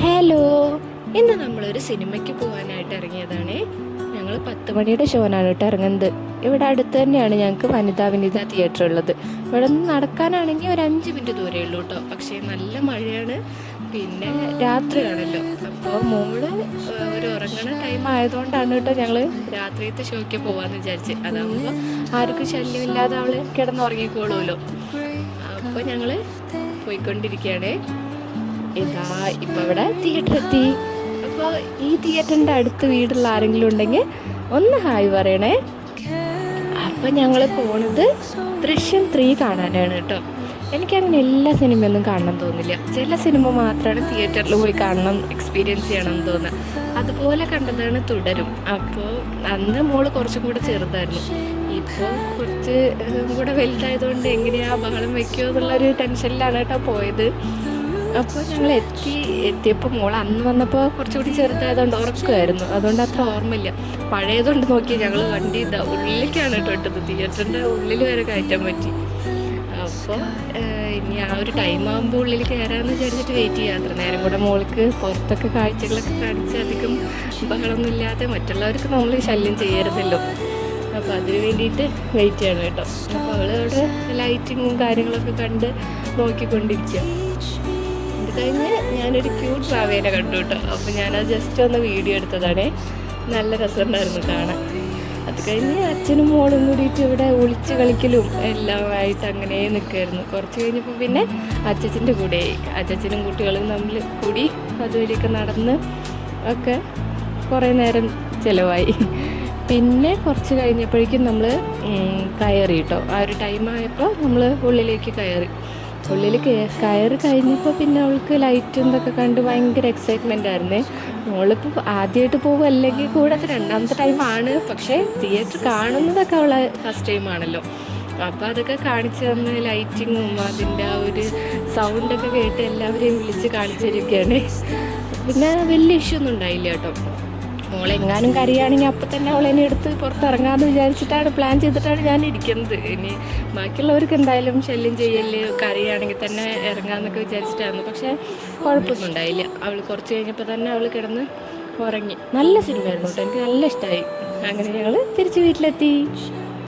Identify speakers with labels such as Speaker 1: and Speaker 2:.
Speaker 1: Hello, ഇന്ന് നമ്മളൊരു സിനിമയ്ക്ക് പോകാനായിട്ട് ഇറങ്ങിയതാണ്. ഞങ്ങൾ 10 മണിയുടെ ഷോനാണ് കേട്ടോ ഇറങ്ങുന്നത്. ഇവിടെ അടുത്ത് തന്നെയാണ് ഞങ്ങൾക്ക് വനിതാ തിയേറ്റർ ഉള്ളത്. ഇവിടെ നിന്ന് നടക്കാനാണെങ്കിൽ ഒരു 5 മിനിറ്റ് ദൂരമേ ഉള്ളൂ കേട്ടോ. പക്ഷേ നല്ല മഴയാണ്, പിന്നെ രാത്രിയാണല്ലോ. അപ്പോൾ മോള് ഒരു ഉറങ്ങണ ടൈം ആയതുകൊണ്ടാണ് കേട്ടോ ഞങ്ങൾ രാത്രിയത്തെ ഷോയ്ക്ക് പോകാമെന്ന് വിചാരിച്ച്. അതാകുമ്പോൾ ആർക്കും ശല്യമില്ലാതെ അവൾ കിടന്നുറങ്ങിക്കോളുമല്ലോ. അപ്പോൾ ഞങ്ങൾ പോയിക്കൊണ്ടിരിക്കുകയാണ്. ഇതാ ഇപ്പം ഇവിടെ തിയേറ്റർ എത്തി. അപ്പോൾ ഈ തിയേറ്ററിൻ്റെ അടുത്ത് വീടുള്ള ആരെങ്കിലും ഉണ്ടെങ്കിൽ ഒന്ന് ഹായ് പറയണേ. അപ്പം ഞങ്ങൾ പോണത് ദൃശ്യം 3 കാണാനാണ് കേട്ടോ. എനിക്കങ്ങനെ എല്ലാ സിനിമയൊന്നും കാണണം തോന്നില്ല. ചില സിനിമ മാത്രമാണ് തിയേറ്ററിൽ പോയി കാണണം, എക്സ്പീരിയൻസ് ചെയ്യണമെന്ന് തോന്നുക. അതുപോലെ കണ്ടതാണ് തുടരും. അപ്പോൾ അന്ന് മോള് കുറച്ചും കൂടെ ചെറുതായിരുന്നു. ഇപ്പോൾ കുറച്ച് കൂടെ വലുതായതുകൊണ്ട് എങ്ങനെയാണ് ബഹളം വയ്ക്കുമോ എന്നുള്ളൊരു ടെൻഷനിലാണ് കേട്ടോ പോയത്. അപ്പോൾ ഞങ്ങൾ എത്തിയപ്പോൾ മോൾ അന്ന് വന്നപ്പോൾ കുറച്ചുകൂടി ചെറുതായതുകൊണ്ട് ഉറക്കമായിരുന്നു. അതുകൊണ്ട് അത്ര ഓർമ്മയില്ല. പഴയതുകൊണ്ട് നോക്കി ഞങ്ങൾ വണ്ടി ഉള്ളിലേക്കാണ് കേട്ടോ ഇട്ടത്. തിയേറ്ററിൻ്റെ ഉള്ളിൽ വരെ കയറ്റാൻ പറ്റി. അപ്പോൾ ഇനി ആ ഒരു ടൈം ആകുമ്പോൾ ഉള്ളിൽ കയറാമെന്ന് വിചാരിച്ചിട്ട് വെയിറ്റ് ചെയ്യാം. അത്ര നേരം കൂടെ മോൾക്ക് പുറത്തൊക്കെ കാഴ്ചകളൊക്കെ കാണിച്ച് അധികം ബഹളമൊന്നും ഇല്ലാതെ മറ്റുള്ളവർക്ക് നമ്മൾ ശല്യം ചെയ്യരുതല്ലോ. അപ്പോൾ അതിന് വേണ്ടിയിട്ട് വെയിറ്റ് ചെയ്യണം കേട്ടോ. അപ്പോൾ അവൾ അവിടെ ലൈറ്റിങ്ങും കാര്യങ്ങളൊക്കെ കണ്ട് നോക്കിക്കൊണ്ടിരിക്കുക. അത് കഴിഞ്ഞ് ഞാനൊരു ക്യൂട്ട് പ്രാവേനെ കണ്ടു കേട്ടോ. അപ്പോൾ ഞാനത് ജസ്റ്റ് ഒന്ന് വീഡിയോ എടുത്തതാണ്. നല്ല രസമുണ്ടായിരുന്നു കാണാൻ. അത് കഴിഞ്ഞ് അച്ഛനും മോളും കൂടിയിട്ട് ഇവിടെ ഒളിച്ച് കളിക്കലും എല്ലാമായിട്ട് അങ്ങനെ നിൽക്കുമായിരുന്നു. കുറച്ച് കഴിഞ്ഞപ്പോൾ പിന്നെ അച്ഛൻ്റെ കൂടെ അച്ഛനും കുട്ടികളും തമ്മിൽ കൂടി അതുവഴിയൊക്കെ നടന്ന് ഒക്കെ കുറേ നേരം ചിലവായി. പിന്നെ കുറച്ച് കഴിഞ്ഞപ്പോഴേക്കും നമ്മൾ കയറി കേട്ടോ. ആ ഒരു ടൈമായപ്പോൾ നമ്മൾ ഉള്ളിലേക്ക് കയറി. ഉള്ളിൽ കയറി കഴിഞ്ഞപ്പോൾ പിന്നെ അവൾക്ക് ലൈറ്റ് എന്തൊക്കെ കണ്ട് ഭയങ്കര എക്സൈറ്റ്മെൻ്റ് ആയിരുന്നേ. മോളിപ്പോൾ ആദ്യമായിട്ട് പോകും, അല്ലെങ്കിൽ കൂടെ അത് 2ാമത്തെ ടൈമാണ്. പക്ഷേ തിയേറ്റർ കാണുന്നതൊക്കെ അവൾ ഫസ്റ്റ് ടൈമാണല്ലോ. അപ്പോൾ അതൊക്കെ കാണിച്ചു തന്ന് ലൈറ്റിങ്ങും അതിൻ്റെ ആ ഒരു സൗണ്ടൊക്കെ കേട്ട് എല്ലാവരെയും വിളിച്ച് കാണിച്ചിരിക്കുകയാണ്. പിന്നെ വലിയ ഇഷ്യൂ ഒന്നും ഉണ്ടായില്ല കേട്ടോ. മോളെങ്ങാനും കരയുകയാണെങ്കിൽ അപ്പം തന്നെ അവളെന്നെ എടുത്ത് പുറത്തിറങ്ങാമെന്ന് വിചാരിച്ചിട്ടാണ് പ്ലാൻ ചെയ്തിട്ടാണ് ഞാൻ ഇരിക്കുന്നത്. ഇനി ബാക്കിയുള്ളവർക്ക് എന്തായാലും ശല്യം ചെയ്യല്, കരയുകയാണെങ്കിൽ തന്നെ ഇറങ്ങാമെന്നൊക്കെ വിചാരിച്ചിട്ടായിരുന്നു. പക്ഷേ കുഴപ്പമൊന്നും ഉണ്ടായില്ല. അവൾ കുറച്ച് കഴിഞ്ഞപ്പോൾ തന്നെ അവൾ കിടന്ന് ഉറങ്ങി. നല്ല സിനിമയായിരുന്നു കേട്ടോ, എനിക്ക് നല്ല ഇഷ്ടമായി. അങ്ങനെ ഞങ്ങൾ തിരിച്ച് വീട്ടിലെത്തി.